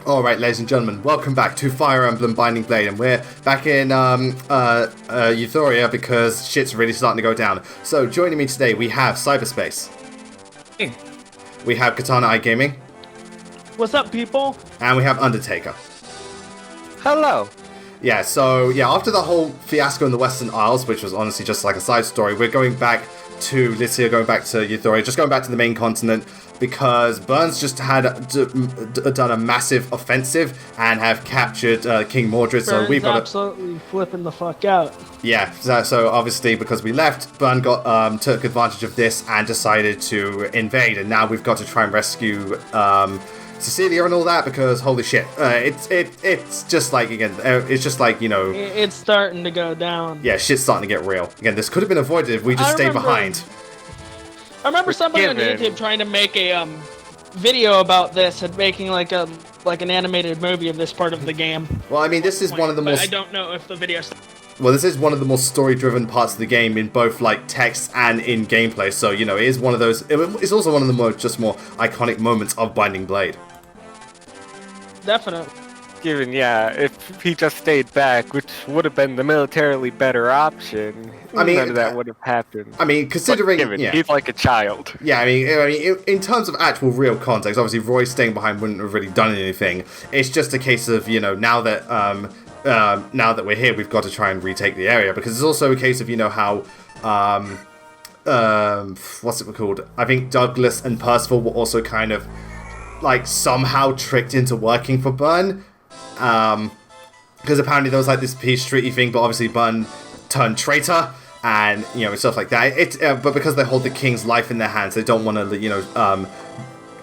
Alright, ladies and gentlemen, welcome back to Fire Emblem Binding Blade, and we're back in Euphoria because shit's really starting to go down. So, joining me today, we have Cyberspace. Hey. We have Katana Eye Gaming. What's up, people? And we have Undertaker. Hello. Yeah, so, after the whole fiasco in the Western Isles, which was honestly just like a side story, we're going back to Lycia, going back to Euphoria, just going back to the main continent, because Burns just had done a massive offensive and have captured King Mordred, so we've got absolutely flipping the fuck out. Yeah, so obviously because we left, Burn took advantage of this and decided to invade, and now we've got to try and rescue Cecilia and all that, because holy shit, it's just like, again, it's just like, you know, it's starting to go down. Yeah, shit's starting to get real. Again, this could have been avoided if we just stayed behind. I remember somebody on YouTube trying to make a video about this and making like an animated movie of this part of the game. Well, I mean, this is one of the most. I don't know if the video. Well, this is one of the more story-driven parts of the game in both like text and in gameplay. So you know, it is one of those. It's also one of the more iconic moments of Binding Blade. Definitely. Given, if he just stayed back, which would have been the militarily better option, none of that would have happened. I mean, considering he's like a child. Yeah, I mean, in terms of actual real context, obviously Roy staying behind wouldn't have really done anything. It's just a case of, you know, now that we're here, we've got to try and retake the area, because it's also a case of, you know, how what's it called? I think Douglas and Percival were also kind of like somehow tricked into working for Burn. Because apparently there was like this peace treaty thing, but obviously Burn turned traitor, and you know, stuff like that. But because they hold the king's life in their hands, they don't want to, you know,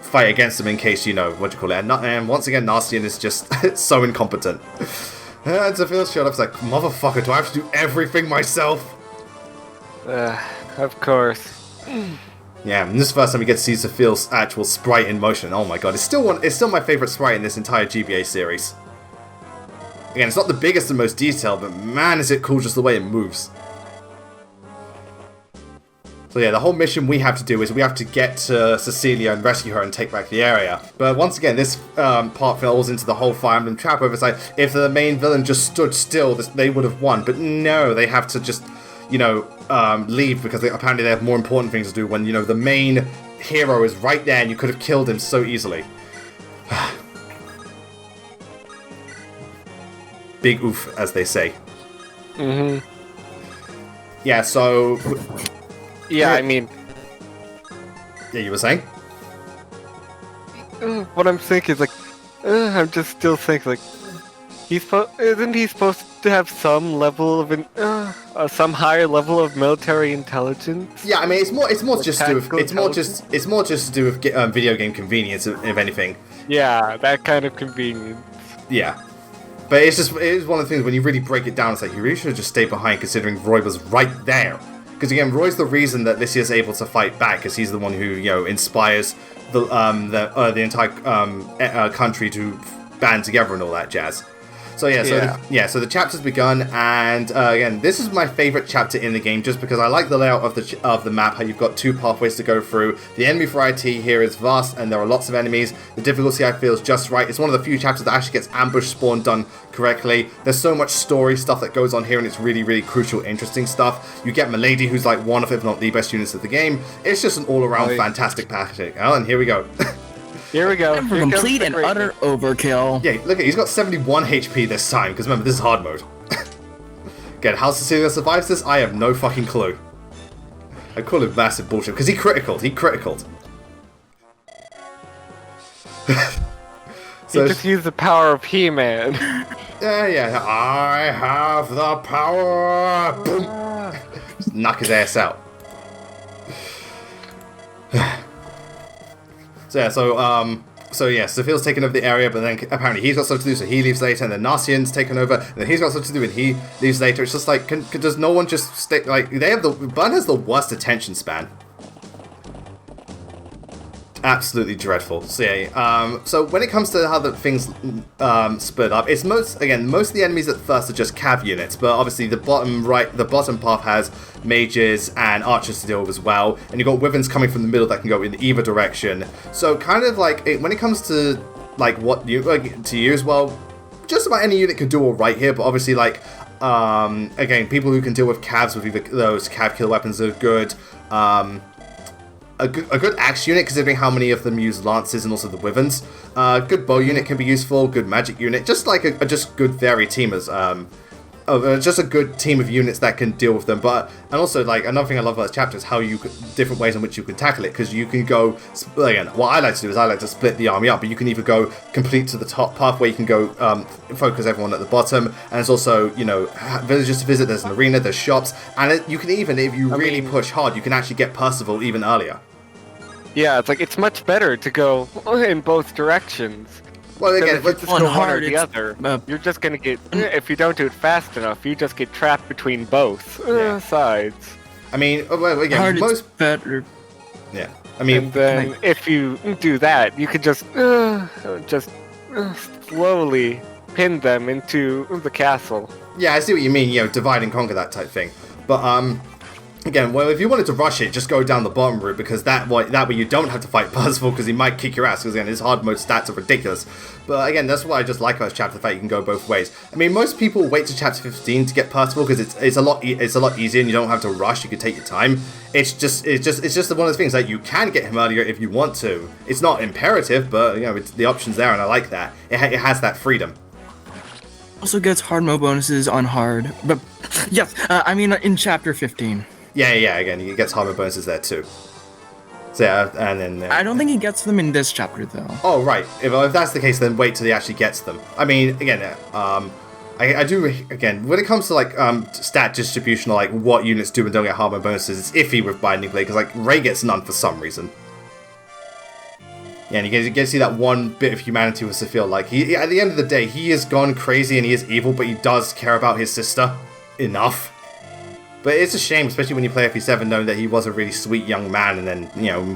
fight against him in case, you know, and once again, Nastian is just so incompetent. And Zephiel showed up, like, motherfucker, do I have to do everything myself? Of course. Yeah, and this is the first time we get to see Zephiel's actual sprite in motion. Oh my god, it's still my favorite sprite in this entire GBA series. Again, it's not the biggest and most detailed, but man, is it cool just the way it moves. So yeah, the whole mission we have to do is we have to get to Cecilia and rescue her and take back the area. But once again, this part falls into the whole Fire Emblem trap oversight. If the main villain just stood still, they would have won. But no, they have to just, you know, leave, because apparently they have more important things to do when, you know, the main hero is right there and you could have killed him so easily. Big oof, as they say. Mm-hmm. Yeah, so... Yeah, I mean... Yeah, you were saying? What I'm thinking is, like... I'm just still thinking, like... Isn't he supposed to have some level of... some higher level of military intelligence? Yeah, I mean, it's more just to do with... It's more just to do with video game convenience, if anything. Yeah, that kind of convenience. Yeah. But it is one of the things, when you really break it down, it's like, you really should have just stayed behind, considering Roy was right there. Because again, Roy's the reason that Lycia's able to fight back, because he's the one who, you know, inspires the entire country to band together and all that jazz. So so the chapter's begun, and again, this is my favorite chapter in the game, just because I like the layout of the map. How you've got two pathways to go through. The enemy variety here is vast, and there are lots of enemies. The difficulty, I feel, is just right. It's one of the few chapters that actually gets ambush spawn done correctly. There's so much story stuff that goes on here, and it's really, really crucial, interesting stuff. You get Milady, who's like one of, if not the best units of the game. It's just an all-around fantastic package. Oh, and here we go. Here we go. For complete and utter overkill. Yeah, look at, he's got 71 HP this time, because remember, this is hard mode. Again, how Cecilia survives this, I have no fucking clue. I call it massive bullshit, because he criticaled. So, he just used the power of He-Man. Yeah, I have the power! Boom! Just knock his ass out. Zephiel's taken over the area, but then apparently he's got stuff to do, so he leaves later, and then Nastian's taken over, and then he's got stuff to do, and he leaves later. It's just like, does no one just stay, like, Burn has the worst attention span. Absolutely dreadful. So yeah, so when it comes to how the things split up, it's most of the enemies at first are just cav units, but obviously the bottom path has mages and archers to deal with as well, and you've got wyverns coming from the middle that can go in either direction. So kind of like when it comes to like what you to use. Well, just about any unit can do all right here, but obviously like again, people who can deal with cavs with either those cav killer weapons are good. A good axe unit, considering how many of them use lances and also the wyverns. Good bow unit can be useful. Good magic unit, just like a just good varied teamers. Just a good team of units that can deal with them. And also like another thing I love about this chapter is how different ways in which you can tackle it, because you can go again. What I like to do is I like to split the army up, but you can either go complete to the top path where you can go focus everyone at the bottom, and there's also villages to visit. There's an arena, there's shops, and you can even, if you really push hard, you can actually get Percival even earlier. Yeah, it's much better to go in both directions. Well, again, if you just go one or the other, you're just gonna get. If you don't do it fast enough, you just get trapped between both sides. I mean, again, hard most better. Yeah, I mean, and then if you do that, you could just slowly pin them into the castle. Yeah, I see what you mean. Divide and conquer, that type thing. But again, well, if you wanted to rush it, just go down the bottom route, because that way you don't have to fight Percival, because he might kick your ass, because again, his hard mode stats are ridiculous. But again, that's what I just like about this chapter, the fact you can go both ways. I mean, most people wait to chapter 15 to get Percival, because it's a lot easier and you don't have to rush, you can take your time. It's just one of those things that you can get him earlier if you want to. It's not imperative, but the option's there, and I like that. It has that freedom. Also gets hard mode bonuses on hard, but yes, I mean in chapter 15. Yeah, again, he gets hard mode bonuses there too. So yeah, and then... I don't think he gets them in this chapter, though. Oh, right. If that's the case, then wait till he actually gets them. I mean, again, I do... Again, when it comes to, like, stat distribution, or, like, what units do and don't get hard mode bonuses, it's iffy with Binding Blade, because, like, Ray gets none for some reason. Yeah, and you get to see that one bit of humanity with Zephiel. Like, at the end of the day, he is gone crazy and he is evil, but he does care about his sister enough. But it's a shame, especially when you play FE7, knowing that he was a really sweet young man, and then,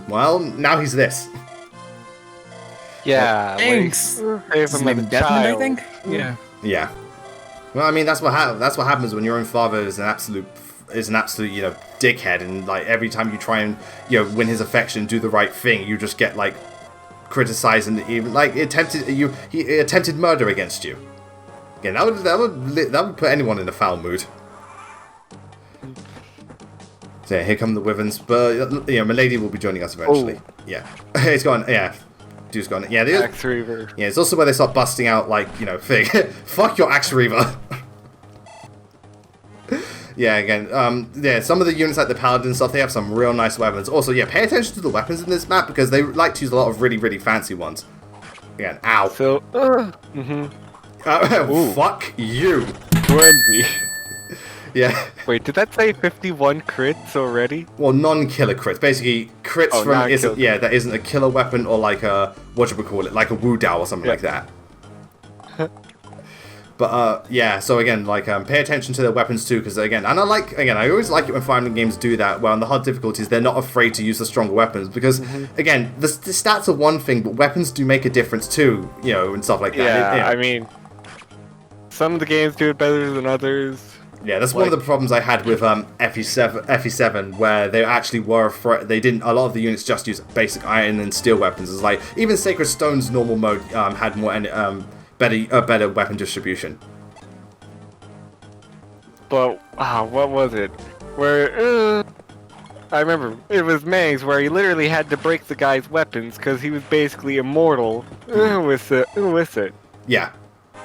well, now he's this. Yeah, thanks. His name is Desmond, I think? Yeah. Yeah. Well, I mean, that's what happens when your own father is an absolute, dickhead, and, like, every time you try and, win his affection, do the right thing, you just get, like, criticized, and even, like, he attempted murder against you. Again, that would put anyone in a foul mood. So yeah, here come the wyverns, but Milady will be joining us eventually. Oh. Yeah, it's gone. Yeah, dude's gone. Yeah, Axe Reaver. Yeah, it's also where they start busting out like Fig. Fuck your Axe Reaver. Yeah, again, some of the units like the Paladin and stuff, they have some real nice weapons. Also, yeah, pay attention to the weapons in this map, because they like to use a lot of really, really fancy ones. Again, ow. So, fuck you. 20. Yeah. Wait, did that say 51 crits already? Well, non-killer crits. Basically, crits that isn't a killer weapon, or like a, like a Wu Dao or something like that. But, yeah, so again, like, pay attention to their weapons too, because again, I always like it when fighting games do that, where on the hard difficulties, they're not afraid to use the stronger weapons, because, again, the stats are one thing, but weapons do make a difference too, and stuff like that. Yeah, I mean, some of the games do it better than others. Yeah, that's one of the problems I had with FE7, where they actually were afraid. A lot of the units just use basic iron and steel weapons. It's like even Sacred Stone's normal mode had more better weapon distribution. But what was it? Where I remember it was Mang's, where he literally had to break the guy's weapons because he was basically immortal with it. Yeah,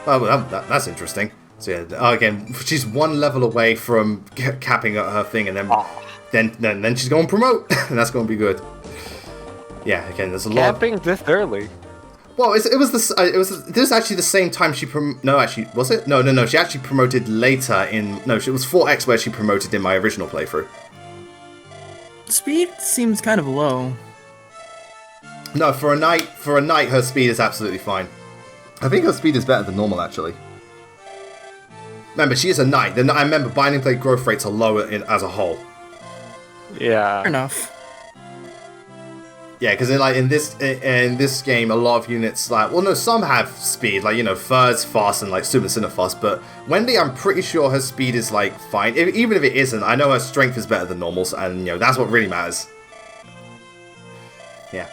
well, that's interesting. So yeah, again, she's one level away from capping her thing, and then she's going to promote, and that's going to be good. Yeah, again, there's a lot. Capping this early. Well, this was actually the same time she was it? No. She actually promoted later it was 4X where she promoted in my original playthrough. Speed seems kind of low. No, for a knight, her speed is absolutely fine. I think her speed is better than normal, actually. Remember, she is a knight. I remember Binding Blade growth rates are lower as a whole. Yeah. Fair enough. Yeah, because in this game, a lot of units some have speed, Fur's fast and Super Cinefast, but Wendy, I'm pretty sure her speed is fine. Even if it isn't, I know her strength is better than normals, and that's what really matters. Yeah.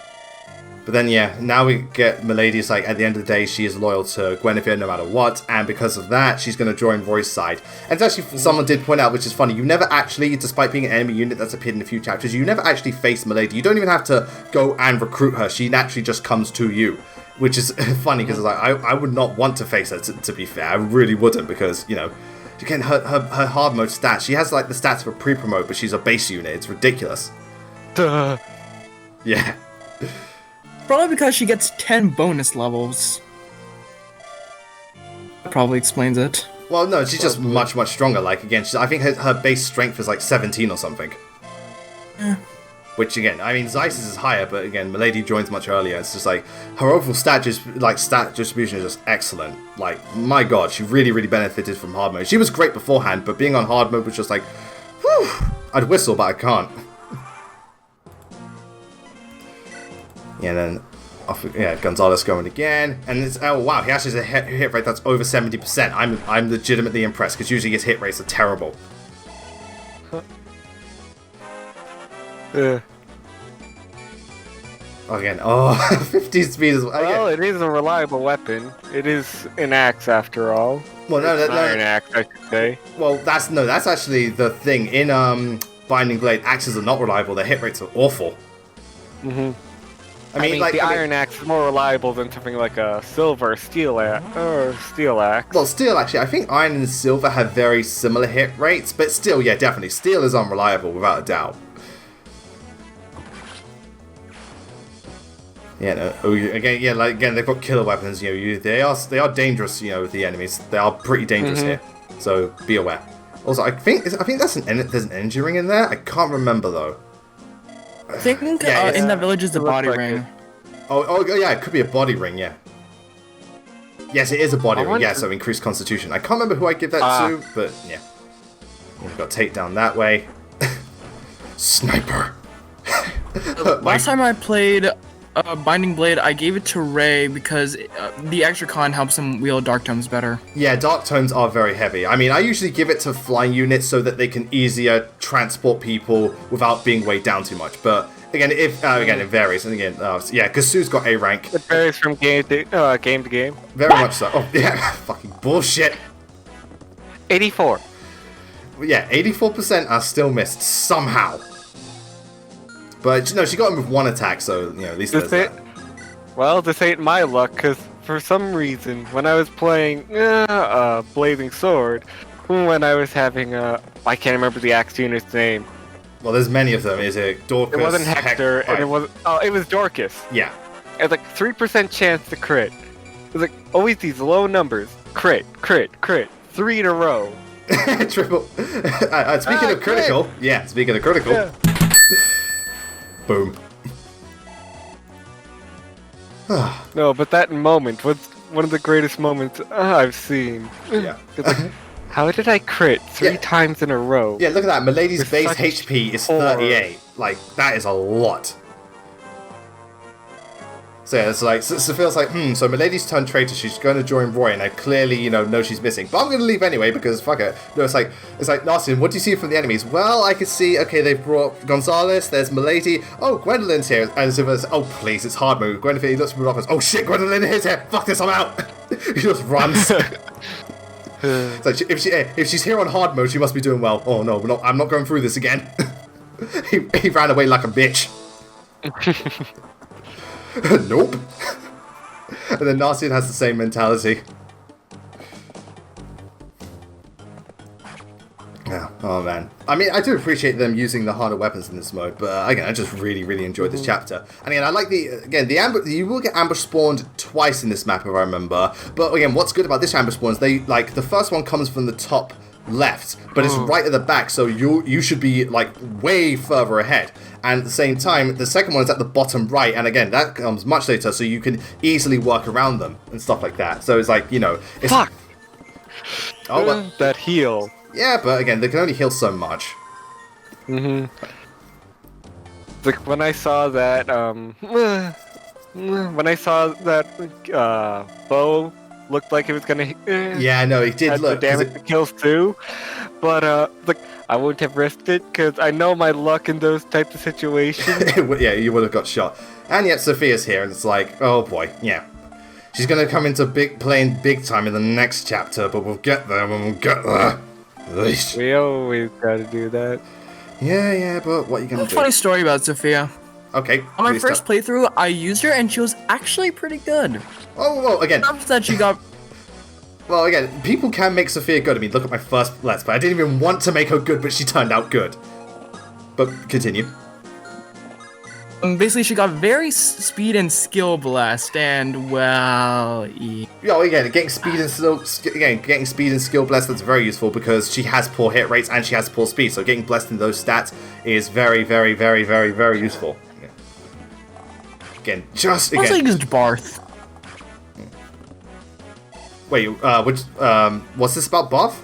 But then, yeah, now we get Milady's like, at the end of the day, she is loyal to Guinevere no matter what, and because of that, she's going to join Roy's side. And it's actually, someone did point out, which is funny, you never actually, despite being an enemy unit that's appeared in a few chapters, you never actually face Milady. You don't even have to go and recruit her. She naturally just comes to you, which is funny, because like, I would not want to face her, to be fair. I really wouldn't, because, you know, again, her hard mode stats, she has like the stats for pre-promote, but she's a base unit. It's ridiculous. Duh. Yeah. Probably because she gets 10 bonus levels. That probably explains it. Well, no, she's just much stronger. Like, again, I think her base strength is like 17 or something. Which, again, I mean, Zeiss's is higher, but again, Milady joins much earlier. It's just like, her overall stat distribution is just excellent. Like, my god, she really benefited from hard mode. She was great beforehand, but being on hard mode was just like, whew, I'd whistle, but I can't. Yeah, and then Gonzalez going again, and it's, oh wow, he actually has a hit rate that's over 70%. I'm legitimately impressed, because usually his hit rates are terrible. Again, 50 speed is well, it is a reliable weapon. It is an axe after all. Well, no, an iron axe, I should say. Well, that's actually the thing in Binding Blade. Axes are not reliable. Their hit rates are awful. I mean, like, the iron axe is more reliable than something like a silver steel axe. Well, steel, actually, I think iron and silver have very similar hit rates, but still, yeah, definitely, steel is unreliable without a doubt. Yeah, no, again, they've got killer weapons. You know, they are dangerous. You know, with the enemies, they are pretty dangerous here. So be aware. Also, I think there's an energy ring in there. I can't remember though. I think in that village is the body ring. Oh yeah, it could be a body ring, yeah. Yes, it is a body ring, yeah, so increased constitution. I can't remember who I give that to, but yeah. We've got take down that way. Sniper! Last time I played Binding Blade, I gave it to Ray because the extra con helps him wield Dark Tomes better. Yeah, Dark Tomes are very heavy. I mean, I usually give it to flying units so that they can easier transport people without being weighed down too much, but again, it varies, and again, yeah, because Sue's got A rank. It varies from game to game. Very much so. Oh, yeah, fucking bullshit. 84. Yeah, 84% are still missed somehow. But no, she got him with one attack, so you know at least there's that. Well, this ain't my luck, because for some reason, when I was playing Blazing Sword, when I was having I can't remember the axe unit's name. Well, there's many of them. Is it Dorcas? It wasn't Hector, and it was it was Dorcas. Yeah. It was like 3% chance to crit. It was like always these low numbers. Crit, 3 in a row. Triple. Speaking of critical, crit. Yeah. Speaking of critical. Yeah. Boom. No, but that moment was one of the greatest moments I've seen. Yeah. Like, how did I crit 3 times in a row? Yeah, look at that. Milady's base HP is 38. Like, that is a lot. So yeah, it's like, Zephiel's like, so Milady's turned traitor, she's going to join Roy, and I clearly, know she's missing. But I'm going to leave anyway, because fuck it. No, it's like, Narcian, what do you see from the enemies? Well, I can see, okay, they've brought Gonzalez, there's Milady, oh, Gwendolyn's here. And Zephiel's, oh, please, it's hard move. Gwendolyn, he looks from the office, oh shit, Gwendolyn is here, fuck this, I'm out. He just runs. It's like, if she's here on hard mode, she must be doing well. Oh no, I'm not going through this again. he ran away like a bitch. Nope. And then Narcian has the same mentality. Yeah. Oh man. I mean, I do appreciate them using the harder weapons in this mode, but again, I just really enjoyed this chapter. And again, I like the ambush. You will get ambush spawned twice in this map, if I remember. But again, what's good about this ambush spawn is the first one comes from the top left, but it's right at the back, so you should be like way further ahead. And at the same time, the second one is at the bottom right, and again, that comes much later, so you can easily work around them and stuff like that. So it's like, it's... Fuck! Oh, well. That heal. Yeah, but again, they can only heal so much. Like, when I saw that, bow looked like it was gonna... yeah, no, it did look... the damage it kills too, but, like, I wouldn't have risked it because I know my luck in those types of situations. Yeah, you would have got shot. And yet Sophia's here, and it's like, oh boy, yeah. She's gonna come into playing big time in the next chapter, but we'll get there when we get there. Eesh. We always gotta do that. Yeah, but what are you gonna do? Funny story about Sophia. Okay. On my first playthrough, I used her and she was actually pretty good. Oh, well, again. Not that she got... Well, again, people can make Sophia good. I mean, look at my first Let's Play. I didn't even want to make her good, but she turned out good. But continue. Basically, she got very speed and skill blessed, and well, Yeah, again, getting speed and skill blessed, that's very useful because she has poor hit rates and she has poor speed. So getting blessed in those stats is very, very, very, very, very useful. Yeah. Again. Also used Barth. Wait, what's this about Barth?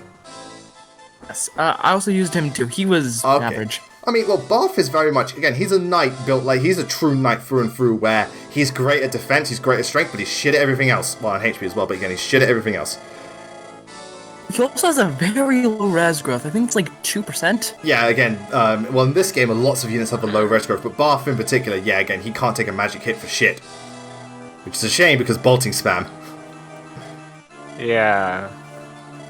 Yes, I also used him too. He was average. I mean, well, Barth is very much, again, he's a knight built, like, he's a true knight through and through, where he's great at defense, he's great at strength, but he's shit at everything else. Well, on HP as well, but again, he's shit at everything else. He also has a very low res growth. I think it's like 2%. Yeah, again, well, in this game, lots of units have a low res growth, but Barth in particular, yeah, again, he can't take a magic hit for shit. Which is a shame, because bolting spam. Yeah.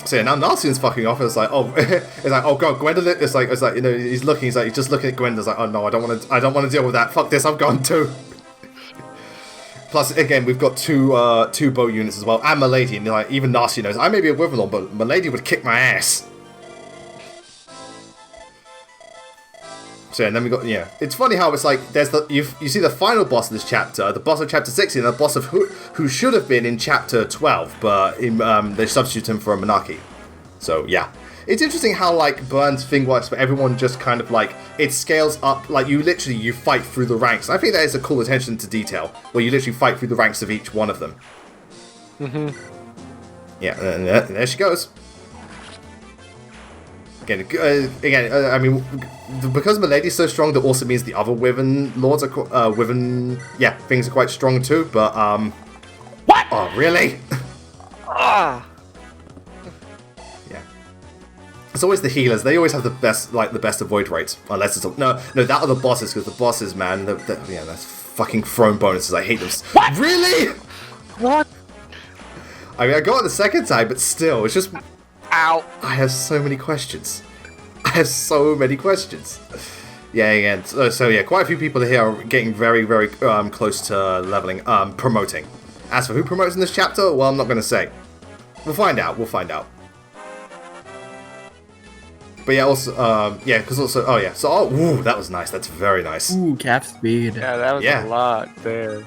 So yeah, now Narsion's fucking off. It's like, oh, it's like, oh god, Gwendolyn. It's like, you know, he's just looking at Gwendolyn. It's like, oh no, I don't want to deal with that. Fuck this, I'm gone too. Plus, again, we've got two bow units as well, and Milady, and like even Narsion knows I may be a Wyvernlord, but Milady would kick my ass. So yeah, and then we got it's funny how it's like there's you see the final boss of this chapter, the boss of chapter 16, and the boss of who should have been in chapter 12, but they substitute him for a monarchy. So yeah, it's interesting how like Byrne's thing works, but everyone just kind of like it scales up. Like you fight through the ranks. I think that is a cool attention to detail where you literally fight through the ranks of each one of them. Yeah, and there she goes. Again, I mean, because Milady's so strong, that also means the other Wyvern lords are things are quite strong too. But what? Oh, really? Ah. Yeah. It's always the healers. They always have the best avoid rates, unless it's no, that are the bosses, because the bosses, man, that's fucking throne bonuses. I hate them. What? Really? What? I mean, I got it the second time, but still, it's just. Ow. I have so many questions. Yeah, again. So yeah, quite a few people here are getting very, very close to leveling, promoting. As for who promotes in this chapter, well, I'm not going to say. We'll find out. But yeah, also, because also, so, ooh, that was nice. That's very nice. Ooh, cap speed. Yeah, that was a lot there.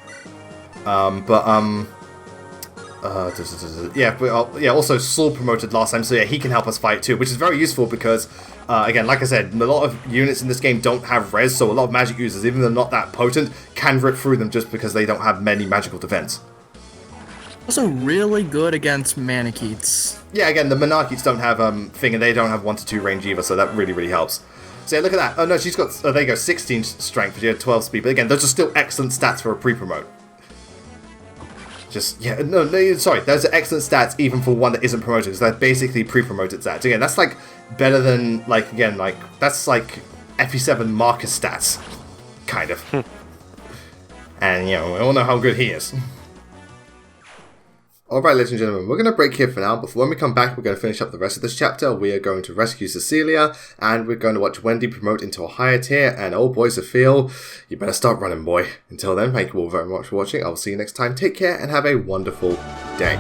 Also Saul promoted last time, so yeah, he can help us fight too, which is very useful because, again, like I said, a lot of units in this game don't have res, so a lot of magic users, even though they're not that potent, can rip through them just because they don't have many magical defense. Also really good against Manicheets. Yeah, again, the Monarchies don't have thing, and they don't have 1 to 2 range either, so that really, really helps. So yeah, look at that. Oh no, she's got, there you go, 16 strength, she had 12 speed, but again, those are still excellent stats for a pre-promote. Those are excellent stats even for one that isn't promoted, because they're basically pre-promoted stats. Again, that's like better than, that's like FE7 Marcus stats, kind of. And, we all know how good he is. Alright, ladies and gentlemen, we're going to break here for now, but when we come back, we're going to finish up the rest of this chapter. We are going to rescue Cecilia, and we're going to watch Wendy promote into a higher tier, and oh boy, Zephiel, you better start running, boy. Until then, thank you all very much for watching. I'll see you next time. Take care, and have a wonderful day.